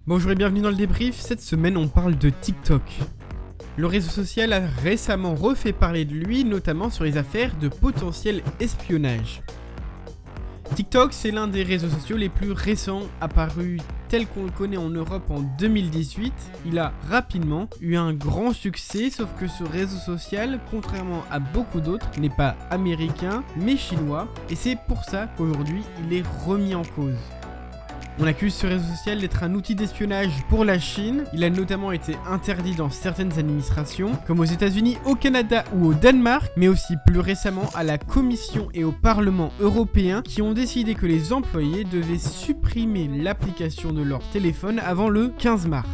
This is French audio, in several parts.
Bonjour et bienvenue dans le débrief. Cette semaine, on parle de TikTok. Le réseau social a récemment refait parler de lui, notamment sur les affaires de potentiel espionnage. TikTok, c'est l'un des réseaux sociaux les plus récents, apparu tel qu'on le connaît en Europe en 2018. Il a rapidement eu un grand succès, sauf que ce réseau social, contrairement à beaucoup d'autres, n'est pas américain, mais chinois, et c'est pour ça qu'aujourd'hui, il est remis en cause. On accuse ce réseau social d'être un outil d'espionnage pour la Chine. Il a notamment été interdit dans certaines administrations, comme aux États-Unis, au Canada ou au Danemark, mais aussi plus récemment à la Commission et au Parlement européen qui ont décidé que les employés devaient supprimer l'application de leur téléphone avant le 15 mars.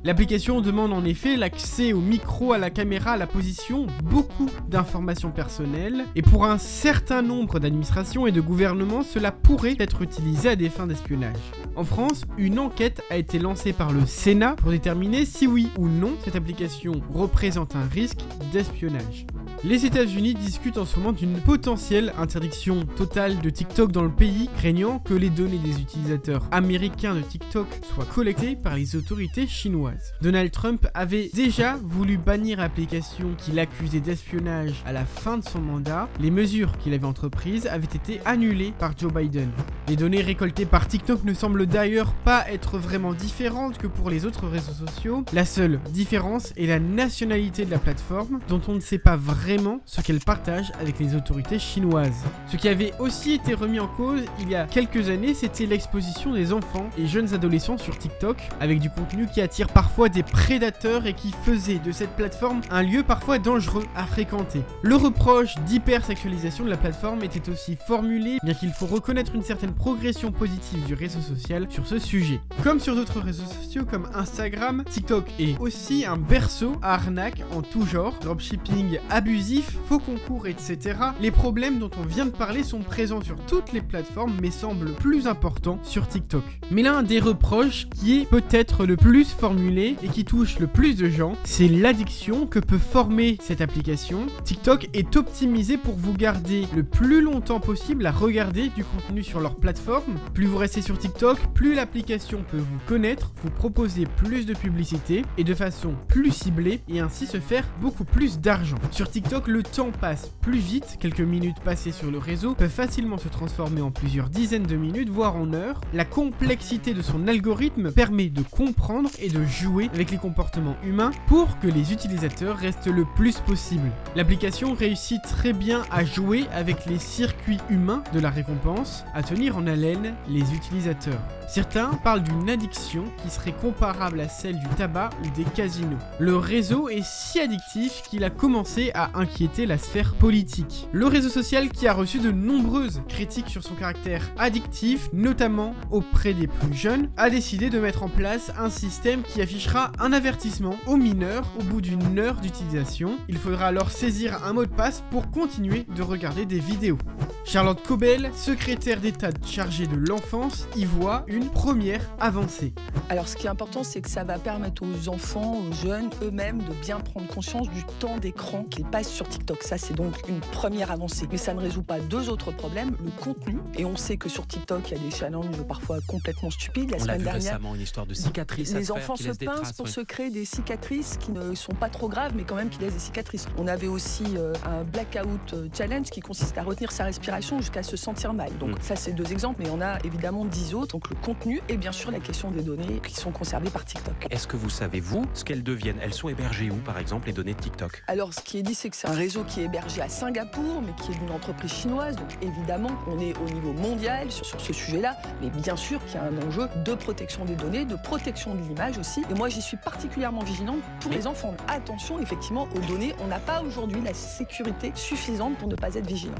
L'application demande en effet l'accès au micro, à la caméra, à la position, beaucoup d'informations personnelles, et pour un certain nombre d'administrations et de gouvernements, cela pourrait être utilisé à des fins d'espionnage. En France, une enquête a été lancée par le Sénat pour déterminer si oui ou non cette application représente un risque d'espionnage. Les États-Unis discutent en ce moment d'une potentielle interdiction totale de TikTok dans le pays, craignant que les données des utilisateurs américains de TikTok soient collectées par les autorités chinoises. Donald Trump avait déjà voulu bannir l'application qu'il accusait d'espionnage à la fin de son mandat. Les mesures qu'il avait entreprises avaient été annulées par Joe Biden. Les données récoltées par TikTok ne semblent d'ailleurs pas être vraiment différentes que pour les autres réseaux sociaux. La seule différence est la nationalité de la plateforme, dont on ne sait pas vraiment ce qu'elle partage avec les autorités chinoises. Ce qui avait aussi été remis en cause il y a quelques années, c'était l'exposition des enfants et jeunes adolescents sur TikTok, avec du contenu qui attire parfois des prédateurs et qui faisait de cette plateforme un lieu parfois dangereux à fréquenter. Le reproche d'hypersexualisation de la plateforme était aussi formulé, bien qu'il faut reconnaître une certaine progression positive du réseau social sur ce sujet. Comme sur d'autres réseaux sociaux comme Instagram, TikTok est aussi un berceau à arnaques en tout genre, dropshipping abusif, faux concours, etc. Les problèmes dont on vient de parler sont présents sur toutes les plateformes mais semblent plus importants sur TikTok. Mais l'un des reproches qui est peut-être le plus formulé et qui touche le plus de gens, c'est l'addiction que peut former cette application. TikTok est optimisé pour vous garder le plus longtemps possible à regarder du contenu sur leur plateforme. Plus vous restez sur TikTok, plus l'application peut vous connaître, vous proposer plus de publicité et de façon plus ciblée et ainsi se faire beaucoup plus d'argent. Sur TikTok, le temps passe plus vite, quelques minutes passées sur le réseau peuvent facilement se transformer en plusieurs dizaines de minutes, voire en heures. La complexité de son algorithme permet de comprendre et de jouer avec les comportements humains pour que les utilisateurs restent le plus possible. L'application réussit très bien à jouer avec les circuits humains de la récompense, à tenir en haleine les utilisateurs. Certains parlent d'une addiction qui serait comparable à celle du tabac ou des casinos. Le réseau est si addictif qu'il a commencé à inquiéter la sphère politique. Le réseau social, qui a reçu de nombreuses critiques sur son caractère addictif, notamment auprès des plus jeunes, a décidé de mettre en place un système qui affichera un avertissement aux mineurs au bout d'une heure d'utilisation. Il faudra alors saisir un mot de passe pour continuer de regarder des vidéos. Charlotte Cobel, secrétaire d'État chargée de l'enfance, y voit une première avancée. Alors ce qui est important, c'est que ça va permettre aux enfants, aux jeunes eux-mêmes de bien prendre conscience du temps d'écran qu'ils passent sur TikTok. Ça, c'est donc une première avancée. Mais ça ne résout pas deux autres problèmes, le contenu. Et on sait que sur TikTok, il y a des challenges parfois complètement stupides. On l'a vu récemment, une histoire de cicatrices. Les enfants se pincent pour se créer des cicatrices qui ne sont pas trop graves, mais quand même qui laissent des cicatrices. On avait aussi un blackout challenge qui consiste à retenir sa respiration jusqu'à se sentir mal. Donc ça, c'est deux exemples, mais on a évidemment 10 autres. Donc le contenu et bien sûr la question des données qui sont conservées par TikTok. Est-ce que vous savez, vous, ce qu'elles deviennent? Elles sont hébergées où, par exemple, les données de TikTok? Alors ce qui est dit, c'est que c'est un réseau qui est hébergé à Singapour, mais qui est d'une entreprise chinoise. Donc évidemment, on est au niveau mondial sur ce sujet-là, mais bien sûr qu'il y a un enjeu de protection des données, de protection de l'image aussi. Et moi, j'y suis particulièrement vigilante pour les enfants. Attention, effectivement, aux données. On n'a pas aujourd'hui la sécurité suffisante pour ne pas être vigilant.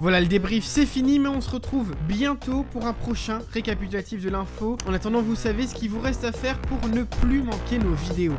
Voilà, le débrief c'est fini, mais on se retrouve bientôt pour un prochain récapitulatif de l'info. En attendant, vous savez ce qu'il vous reste à faire pour ne plus manquer nos vidéos.